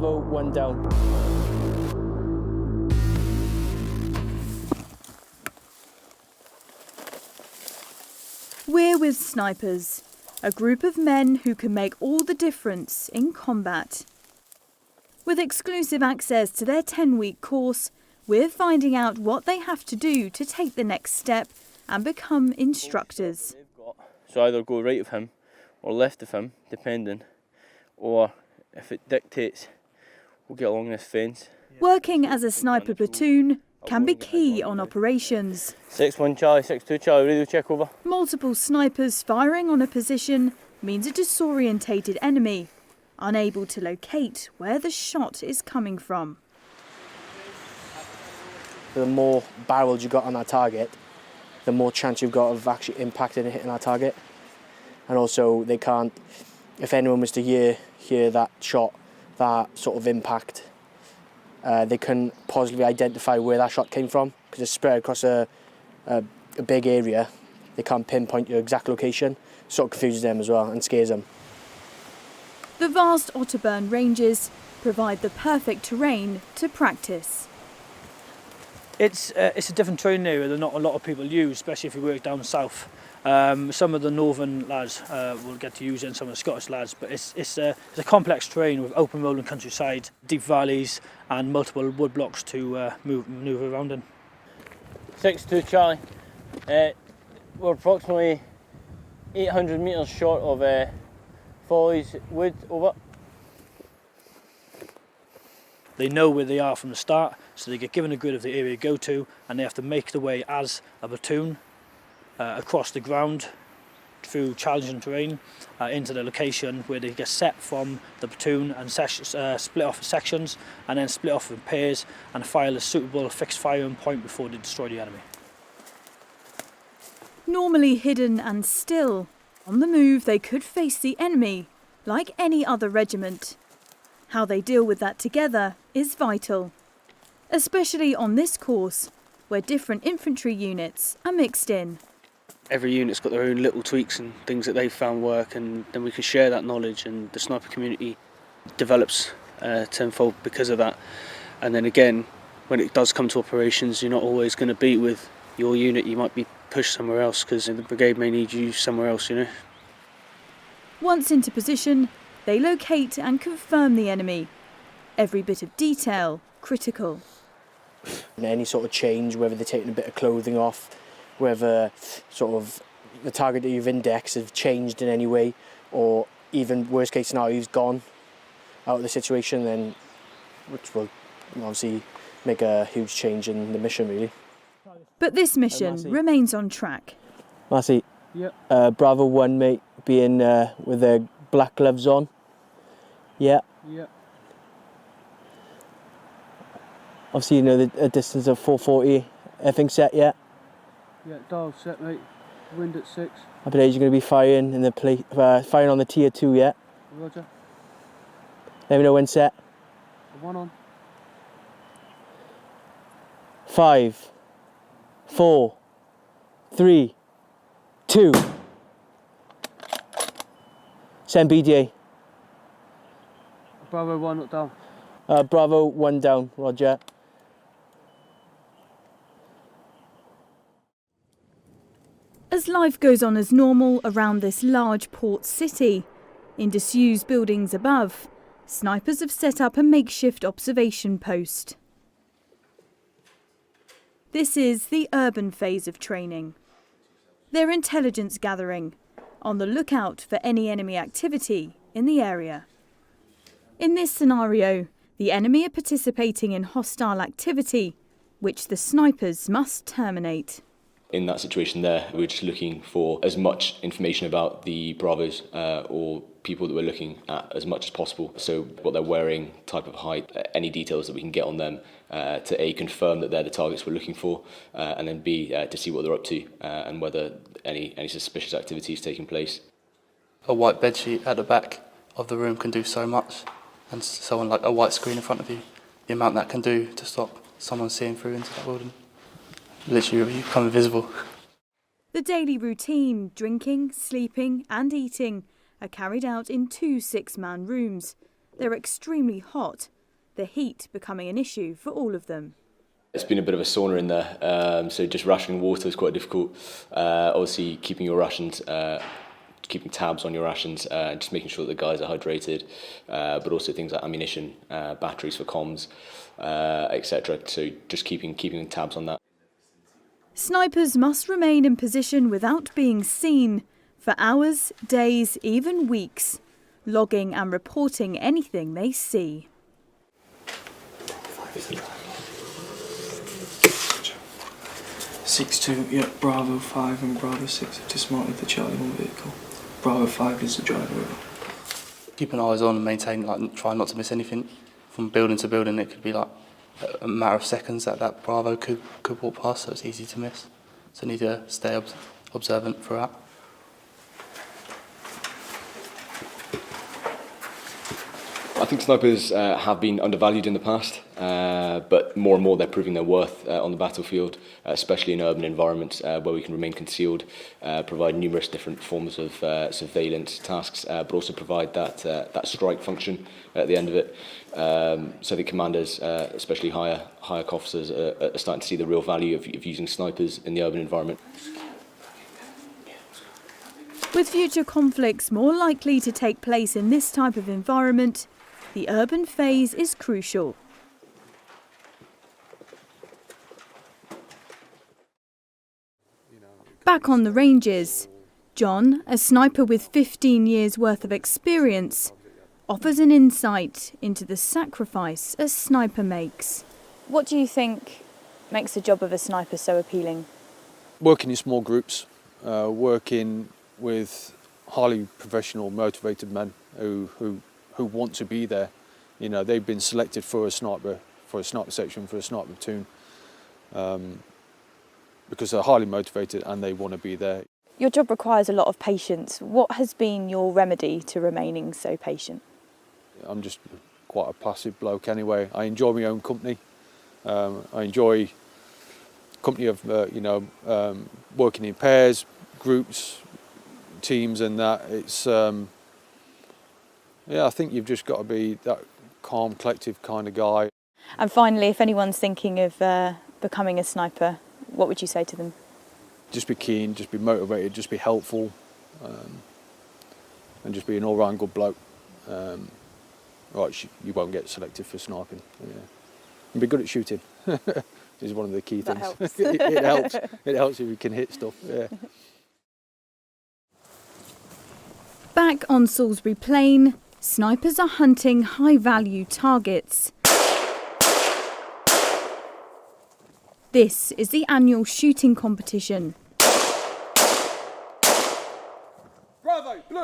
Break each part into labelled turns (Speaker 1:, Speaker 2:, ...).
Speaker 1: One down.
Speaker 2: We're with snipers, a group of men who can make all the difference in combat. With exclusive access to their 10-week course, we're finding out what they have to do to take the next step and become instructors.
Speaker 1: So either go right of him or left of him, depending, or if it dictates, we'll get along this fence.
Speaker 2: Working as a sniper platoon can be key on operations.
Speaker 1: 6-1 Charlie, 6-2 Charlie, radio check over.
Speaker 2: Multiple snipers firing on a position means a disorientated enemy, unable to locate where the shot is coming from.
Speaker 3: The more barrels you got on that target, the more chance you've got of actually impacting and hitting that target. And also they can't, if anyone was to hear that shot, that sort of impact, they can positively identify where that shot came from, because it's spread across a big area. They can't pinpoint your exact location. Sort of confuses them as well and scares them.
Speaker 2: The vast Otterburn ranges provide the perfect terrain to practice.
Speaker 4: It's a different training area that not a lot of people use, especially if you work down south. Some of the northern lads will get to use it, and some of the Scottish lads, but it's a complex terrain with open rolling countryside, deep valleys and multiple wood blocks to move around in.
Speaker 1: 6-2 Charlie, we're approximately 800 metres short of Foley's Wood, over.
Speaker 4: They know where they are from the start, so they get given a grid of the area to go to, and they have to make their way as a platoon across the ground through challenging terrain into the location where they get set from the platoon and split off in sections, and then split off in pairs and fire a suitable fixed firing point before they destroy the enemy.
Speaker 2: Normally hidden and still, on the move they could face the enemy like any other regiment. How they deal with that together is vital, especially on this course where different infantry units are mixed in.
Speaker 5: Every unit's got their own little tweaks and things that they've found work, and then we can share that knowledge, and the sniper community develops tenfold because of that. And then again, when it does come to operations, you're not always going to be with your unit. You might be pushed somewhere else because the brigade may need you somewhere else, you know.
Speaker 2: Once into position, they locate and confirm the enemy. Every bit of detail critical.
Speaker 3: And any sort of change, whether they're taking a bit of clothing off, whether sort of the target that you've indexed has changed in any way, or even worst case scenario, he's gone out of the situation, then which will obviously make a huge change in the mission, really.
Speaker 2: But this mission remains on track.
Speaker 3: Massey,
Speaker 4: Yep.
Speaker 3: Bravo 1, mate, being with their black gloves on. Yeah.
Speaker 4: Yeah.
Speaker 3: Obviously, you know the distance of 440. Everything set yet?
Speaker 4: Yeah, dial set, mate. Wind at 6.
Speaker 3: I believe you're going to be firing in the firing on the tier 2 yet.
Speaker 4: Roger.
Speaker 3: Let me know when set.
Speaker 4: One on.
Speaker 3: 5, 4, 3, 2. Send BDA.
Speaker 4: Bravo 1 not down.
Speaker 3: Bravo 1 down, roger.
Speaker 2: As life goes on as normal around this large port city, in disused buildings above, snipers have set up a makeshift observation post. This is the urban phase of training. They're intelligence gathering, on the lookout for any enemy activity in the area. In this scenario, the enemy are participating in hostile activity, which the snipers must terminate.
Speaker 6: In that situation there, we're just looking for as much information about the Bravos or people that we're looking at as much as possible. So what they're wearing, type of height, any details that we can get on them to A, confirm that they're the targets we're looking for, and then B, to see what they're up to and whether any suspicious activity is taking place.
Speaker 7: A white bedsheet at the back of the room can do so much, and someone like a white screen in front of you, the amount that can do to stop someone seeing through into that building. Literally, you become invisible.
Speaker 2: The daily routine, drinking, sleeping and eating, are carried out in 2 6-man rooms, they're extremely hot, the heat becoming an issue for all of them.
Speaker 6: It's been a bit of a sauna in there, so just rationing water is quite difficult. Obviously, keeping your rations, keeping tabs on your rations, just making sure that the guys are hydrated, but also things like ammunition, batteries for comms, etc. So just keeping tabs on that.
Speaker 2: Snipers must remain in position without being seen for hours, days, even weeks, logging and reporting anything they see.
Speaker 8: 6-2, yeah, Bravo 5 and Bravo 6 have dismounted the Charlie 1 vehicle. Bravo 5 is the driver.
Speaker 7: Keeping eyes on and maintain, like, try not to miss anything. From building to building, it could be like a matter of seconds that Bravo could walk past, so it's easy to miss. So need to stay observant throughout.
Speaker 6: I think snipers have been undervalued in the past, but more and more they're proving their worth on the battlefield, especially in urban environments where we can remain concealed, provide numerous different forms of surveillance tasks, but also provide that strike function at the end of it. So the commanders, especially higher officers, are starting to see the real value of using snipers in the urban environment.
Speaker 2: With future conflicts more likely to take place in this type of environment, the urban phase is crucial. Back on the ranges, John, a sniper with 15 years' worth of experience, offers an insight into the sacrifice a sniper makes. What do you think makes the job of a sniper so appealing?
Speaker 9: Working in small groups, working with highly professional, motivated men who want to be there. You know, they've been selected for a sniper section, for a sniper platoon, because they're highly motivated and they want to be there.
Speaker 2: Your job requires a lot of patience. What has been your remedy to remaining so patient?
Speaker 9: I'm just quite a passive bloke anyway. I enjoy my own company. I enjoy company of working in pairs, groups, teams, and that. It's I think you've just got to be that calm, collective kind of guy.
Speaker 2: And finally, if anyone's thinking of becoming a sniper, what would you say to them?
Speaker 9: Just be keen, just be motivated, just be helpful, and just be an all-round good bloke. Right, you won't get selected for sniping. Yeah. And be good at shooting is one of the key things.
Speaker 2: Helps.
Speaker 9: It helps. It helps if you can hit stuff. Yeah.
Speaker 2: Back on Salisbury Plain, snipers are hunting high-value targets. This is the annual shooting competition.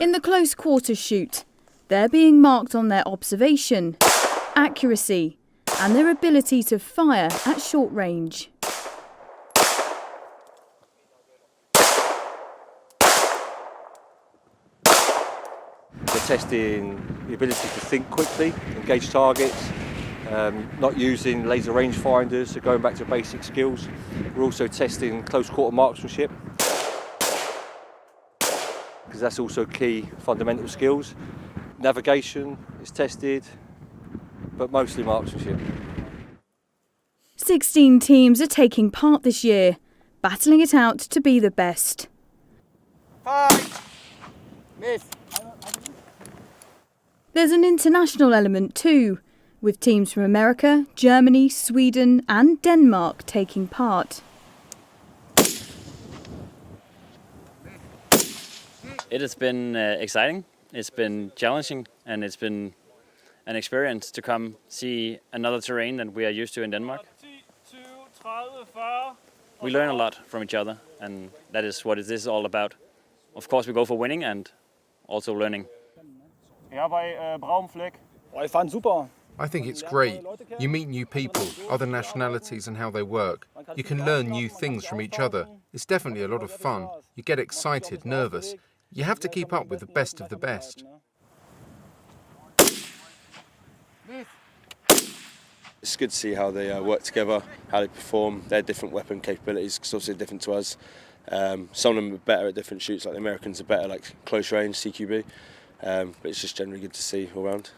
Speaker 2: In the close quarters shoot, they're being marked on their observation, accuracy, and their ability to fire at short range.
Speaker 10: They're testing the ability to think quickly, engage targets, not using laser rangefinders, so going back to basic skills. We're also testing close quarter marksmanship, because that's also key fundamental skills. Navigation is tested, but mostly marksmanship.
Speaker 2: 16 teams are taking part this year, battling it out to be the best.
Speaker 3: Miss.
Speaker 2: There's an international element too, with teams from America, Germany, Sweden and Denmark taking part.
Speaker 11: It has been exciting, it's been challenging, and it's been an experience to come see another terrain than we are used to in Denmark. We learn a lot from each other, and that is what this is all about. Of course, we go for winning and also learning.
Speaker 12: I think it's great. You meet new people, other nationalities and how they work. You can learn new things from each other. It's definitely a lot of fun. You get excited, nervous. You have to keep up with the best of the best.
Speaker 13: It's good to see how they work together, how they perform, their different weapon capabilities, because obviously they're different to us. Some of them are better at different shoots, like the Americans are better like close range, CQB, but it's just generally good to see all round.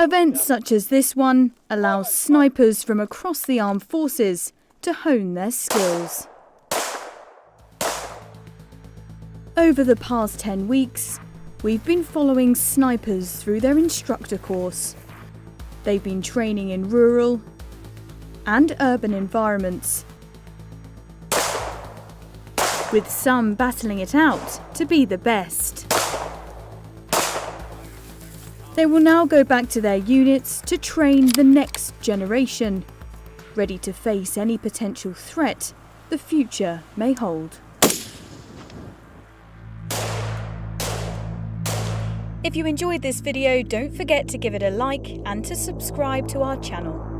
Speaker 2: Events such as this one allow snipers from across the armed forces to hone their skills. Over the past 10 weeks, we've been following snipers through their instructor course. They've been training in rural and urban environments, with some battling it out to be the best. They will now go back to their units to train the next generation, ready to face any potential threat the future may hold. If you enjoyed this video, don't forget to give it a like and to subscribe to our channel.